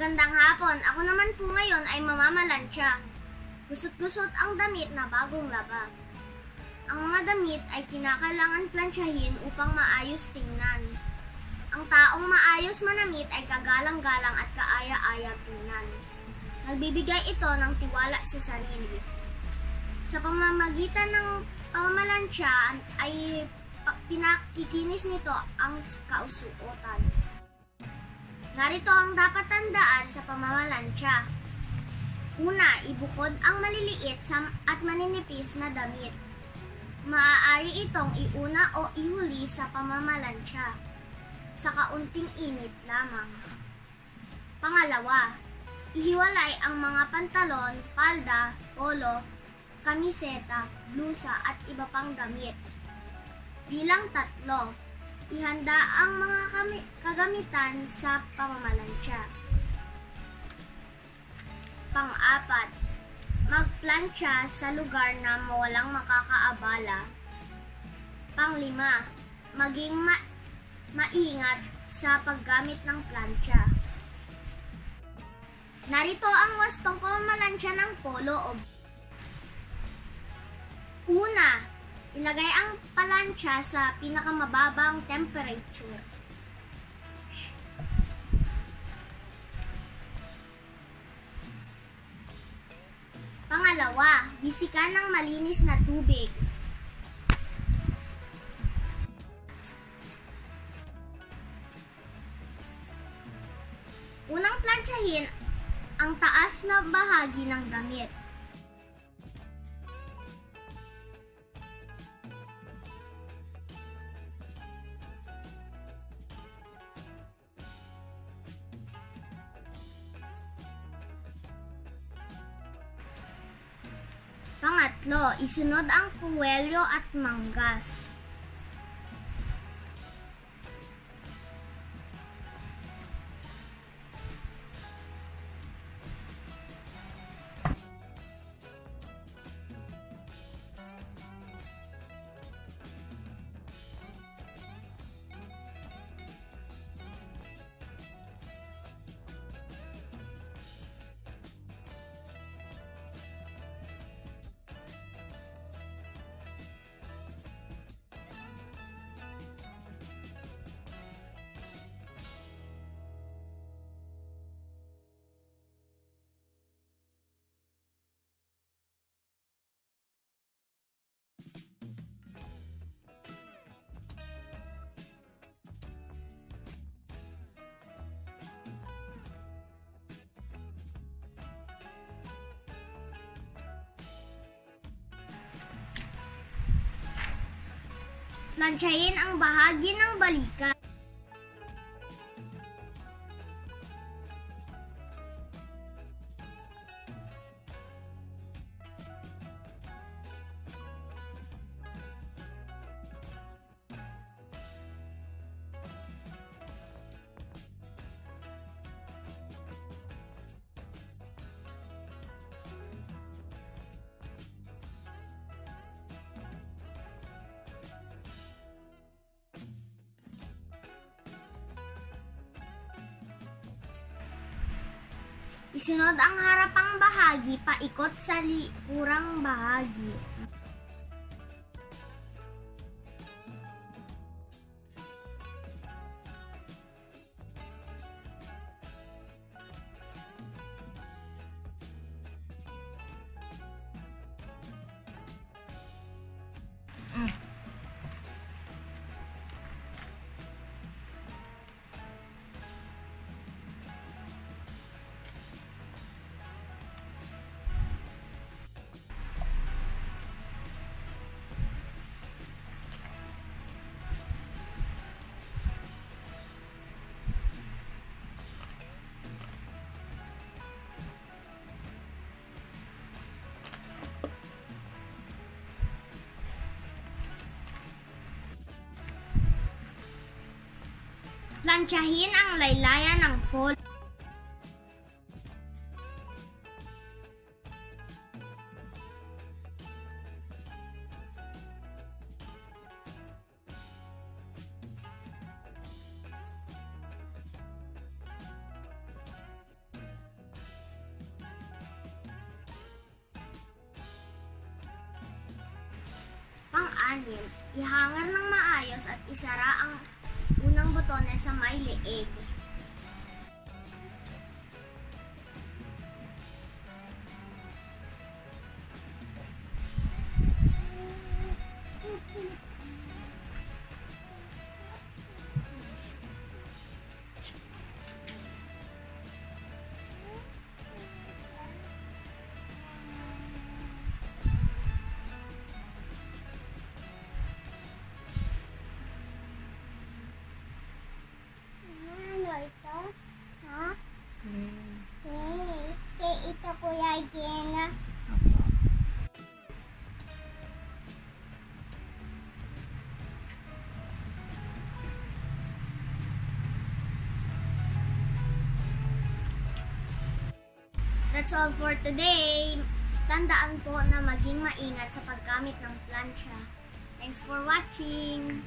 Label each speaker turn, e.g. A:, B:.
A: Magandang hapon. Ako naman po ngayon ay mamamalansya. Gusot-gusot ang damit na bagong laba. Ang mga damit ay kinakailangan plansyahin upang maayos tingnan. Ang taong maayos manamit ay kagalang-galang at kaaya-aya tingnan. Nagbibigay ito ng tiwala sa sarili. Sa pamamagitan ng pamamalansya ay pinakikinis nito ang kausuotan. Narito ang dapat tandaan sa pamamalansya. Una, ibukod ang maliliit at maninipis na damit. Maaari itong iuna o ihuli sa pamamalansya sa kaunting init lamang. Pangalawa, ihiwalay ang mga pantalon, palda, polo, kamiseta, blusa at iba pang damit. Bilang 3, ihanda ang mga kagamitan sa pamamalansya. Pang-4, magplansya sa lugar na walang makakaabala. Pang-5, maging maingat sa paggamit ng plansya. Narito ang wastong pamamalansya ng polo o una, ilagay ang palansya sa pinakamababang temperature. Pangalawa, bisikan ng malinis na tubig. Unang plansyahin ang taas na bahagi ng damit. Pangatlo, isunod ang puwelyo at manggas. Plansyahin ang bahagi ng balikat. Isunod ang harapang bahagi paikot sa likurang bahagi. Plansyahin ang laylayan ng polo. 6, ihangar ng maayos at isara ang unang botones sa may leeg.
B: Ito Kuya Gina.
A: That's all for today. Tandaan po na maging maingat sa paggamit ng plancha. Thanks for watching!